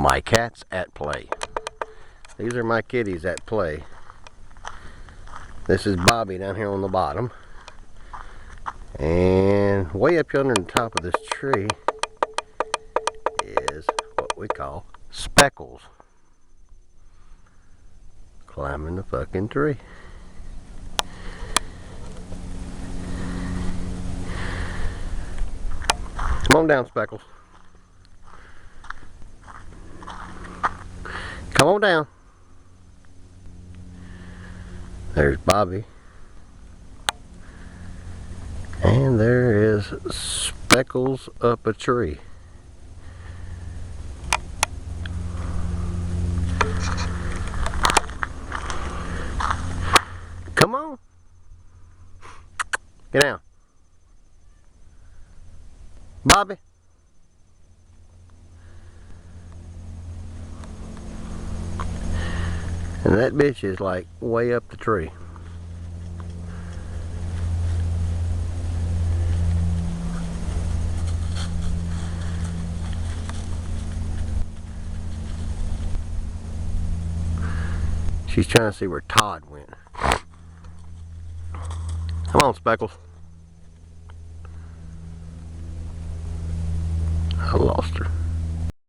My cats at play. These are my kitties at play. This is Bobby down here on the bottom. And way up yonder on the top of this tree is what we call Speckles. Climbing the fucking tree. Come on down, Speckles. Come on down. There's Bobby. And there is Speckles up a tree. Come on. Get down. Bobby. And that bitch is like way up the tree. She's trying to see where Todd went. Come on, Speckles. I lost her.